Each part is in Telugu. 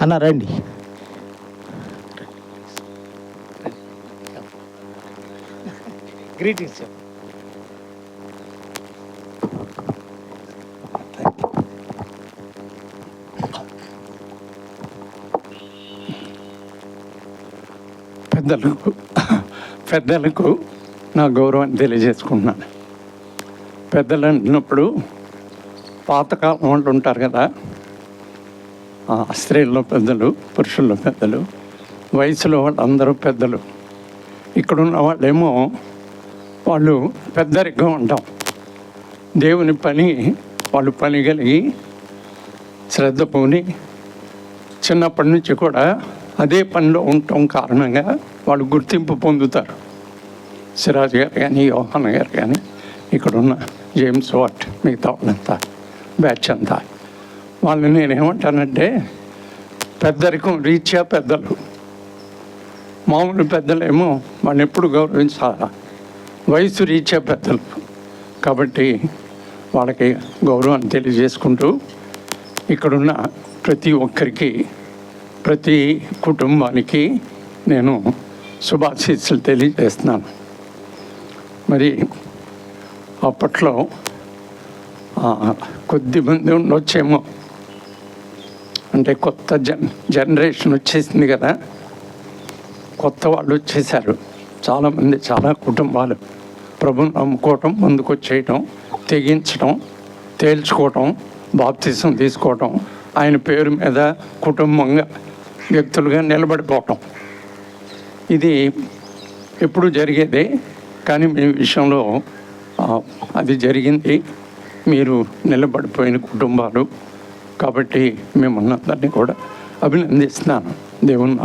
అన్న రండి. గ్రీటింగ్స్. పెద్దలకు నా గౌరవాన్ని తెలియజేసుకుంటున్నాను. పెద్దలు అంటున్నప్పుడు పాతకాలం వాళ్ళు ఉంటారు కదా, స్త్రీల్లో పెద్దలు, పురుషుల్లో పెద్దలు, వయసులో వాళ్ళందరూ పెద్దలు. ఇక్కడున్న వాళ్ళేమో వాళ్ళు పెద్దరికం అంటాం. దేవుని పని వాళ్ళు పని కలిగి శ్రద్ధ పోని చిన్నప్పటి నుంచి కూడా అదే పనిలో ఉండటం కారణంగా వాళ్ళు గుర్తింపు పొందుతారు. సిరాజ్ గారు కానీ, యోహాన్ గారు కానీ, ఇక్కడున్న జేమ్స్ వాట్, మిగతా వాళ్ళంతా బ్యాచ్ అంతా, వాళ్ళని నేనేమంటానంటే పెద్దరికం రీత్యా పెద్దలు. మామూలు పెద్దలేమో వాళ్ళని ఎప్పుడు గౌరవించాలా, వయసు రీత్యా పెద్దలు కాబట్టి వాళ్ళకి గౌరవాన్ని తెలియజేసుకుంటూ ఇక్కడున్న ప్రతి ఒక్కరికి, ప్రతి కుటుంబానికి నేను శుభాశీస్సులు తెలియజేస్తున్నాను. మరి అప్పట్లో కొద్దిమంది ఉండొచ్చేమో, అంటే కొత్త జనరేషన్ వచ్చేసింది కదా, కొత్త వాళ్ళు వచ్చేసారు చాలామంది. చాలా కుటుంబాలు ప్రభుని నమ్ముకోవటం, ముందుకు వచ్చేయటం, తెగించడం, తేల్చుకోవటం, బాప్తిసం తీసుకోవటం, ఆయన పేరు మీద కుటుంబంగా వ్యక్తులుగా నిలబడిపోవటం, ఇది ఎప్పుడు జరిగేదే. కానీ మీ విషయంలో అది జరిగింది. మీరు నిలబడిపోయిన కుటుంబాలు కాబట్టి మిమ్మల్ని అందరినీ కూడా అభినందిస్తున్నాను. దేవుని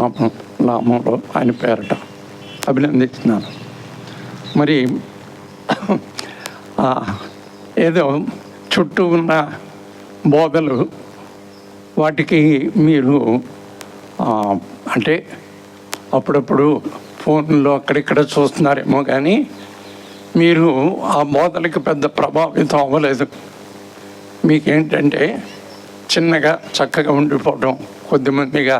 నామంలో ఆయన పేరట అభినందిస్తున్నాను. మరి ఏదో చుట్టూ ఉన్న బోధలు వాటికి మీరు అంటే అప్పుడప్పుడు ఫోన్లో అక్కడిక్కడ చూస్తున్నారేమో కానీ మీరు ఆ బోధలకి పెద్ద ప్రభావితం అవ్వలేదు. మీకేంటంటే చిన్నగా చక్కగా ఉండిపోవడం, కొద్దిమందిగా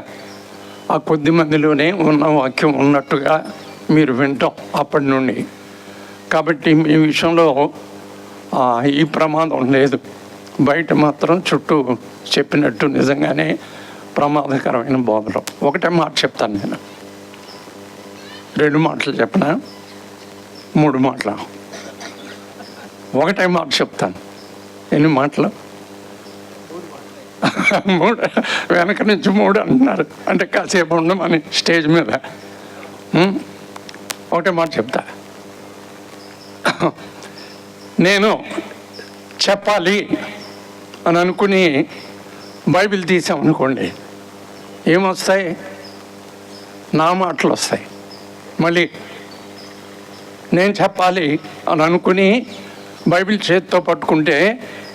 ఆ కొద్దిమందిలోనే ఉన్న వాక్యం ఉన్నట్టుగా మీరు వింటాం అప్పటి నుండి. కాబట్టి మీ విషయంలో ఈ ప్రమాదం లేదు. బయట మాత్రం చుట్టూ చెప్పినట్టు నిజంగానే ప్రమాదకరమైన బోధలు. ఒకటే మాట చెప్తాను నేను, 2 మాటలు చెప్పనా, 3 మాటలు? ఒకటే మాట చెప్తాను. ఎన్ని మాటలు? 3. వెనక నుంచి 3 అంటున్నారు అంటే కాసేపు ఉండమని స్టేజ్ మీద. ఒకటే మాట చెప్తా. నేను చెప్పాలి అని అనుకుని బైబిల్ తీసామనుకోండి, ఏమొస్తాయి? నా మాటలు వస్తాయి. మళ్ళీ నేను చెప్పాలి అని అనుకుని బైబిల్ చేతితో పట్టుకుంటే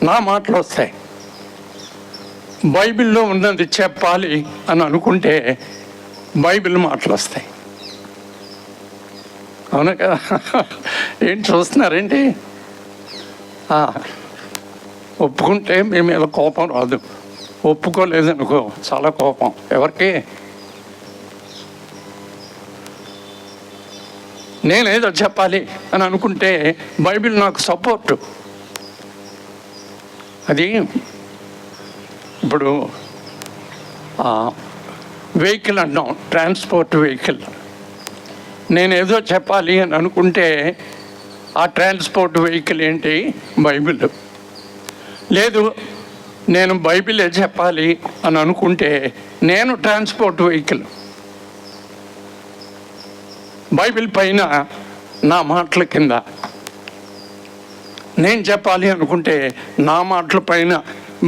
నా మాటలు వస్తాయి. బైబిల్లో ఉన్నది చెప్పాలి అని అనుకుంటే బైబిల్ మాటలు వస్తాయి. అవునా కదా? ఏంటి చూస్తున్నారేంటి? ఒప్పుకుంటే మీ మీద కోపం రాదు, ఒప్పుకోలేదనుకో చాలా కోపం. ఎవరికి? నేనేదో చెప్పాలి అని అనుకుంటే బైబిల్ నాకు సపోర్టు. అది ఇప్పుడు వెహికల్ అంటాం, ట్రాన్స్పోర్ట్ వెహికల్. నేనేదో చెప్పాలి అని అనుకుంటే ఆ ట్రాన్స్పోర్ట్ వెహికల్ ఏంటి? బైబిల్. లేదు, నేను బైబిలే చెప్పాలి అని అనుకుంటే నేను ట్రాన్స్పోర్ట్ వెహికల్. బైబిల్ పైన నా మాటల కింద నేను చెప్పాలి అనుకుంటే నా మాటల పైన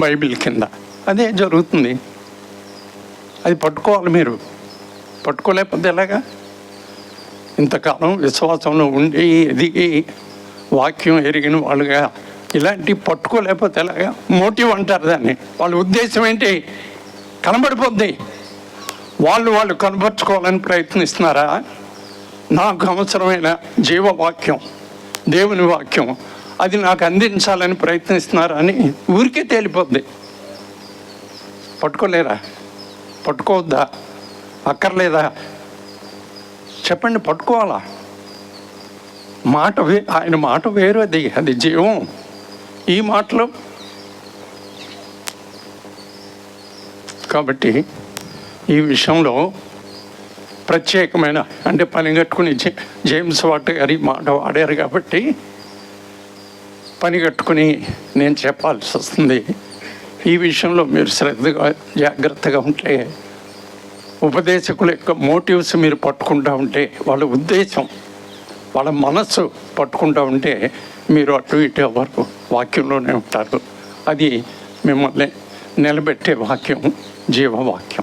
బైబిల్ కింద. అదే జరుగుతుంది. అది పట్టుకోవాలి మీరు. పట్టుకోలేకపోతే ఎలాగా? ఇంతకాలం విశ్వాసంలో ఉండి ఎదిగి వాక్యం ఎరిగిన వాళ్ళుగా ఇలాంటి పట్టుకోలేకపోతే ఎలాగా? మోటివ్ అంటారు దాన్ని. వాళ్ళ ఉద్దేశం ఏంటి? కనబడిపోద్ది. వాళ్ళు కనబరుచుకోవాలని ప్రయత్నిస్తున్నారా? నాకు అవసరమైన జీవవాక్యం, దేవుని వాక్యం, అది నాకు అందించాలని ప్రయత్నిస్తున్నారా అని ఊరికే తేలిపోద్ది. పట్టుకోలేరా? పట్టుకోవద్దా? అక్కర్లేదా? చెప్పండి. పట్టుకోవాలా? మాట ఆయన మాట వేరు, అది జీవం. ఈ మాటలు కాబట్టి ఈ విషయంలో ప్రత్యేకమైన అంటే పని కట్టుకుని జేమ్స్ వాట్ గారి మాట వాడారు కాబట్టి పని కట్టుకుని నేను చెప్పాల్సి వస్తుంది. ఈ విషయంలో మీరు శ్రద్ధగా జాగ్రత్తగా ఉంటే, ఉపదేశకుల యొక్క మోటివ్స్ మీరు పట్టుకుంటూ ఉంటే, వాళ్ళ ఉద్దేశం, వాళ్ళ మనస్సు పట్టుకుంటూ ఉంటే మీరు అటు ఇటు వరకు వాక్యంలోనే ఉంటారు. అది మిమ్మల్ని నిలబెట్టే వాక్యం, జీవవాక్యం.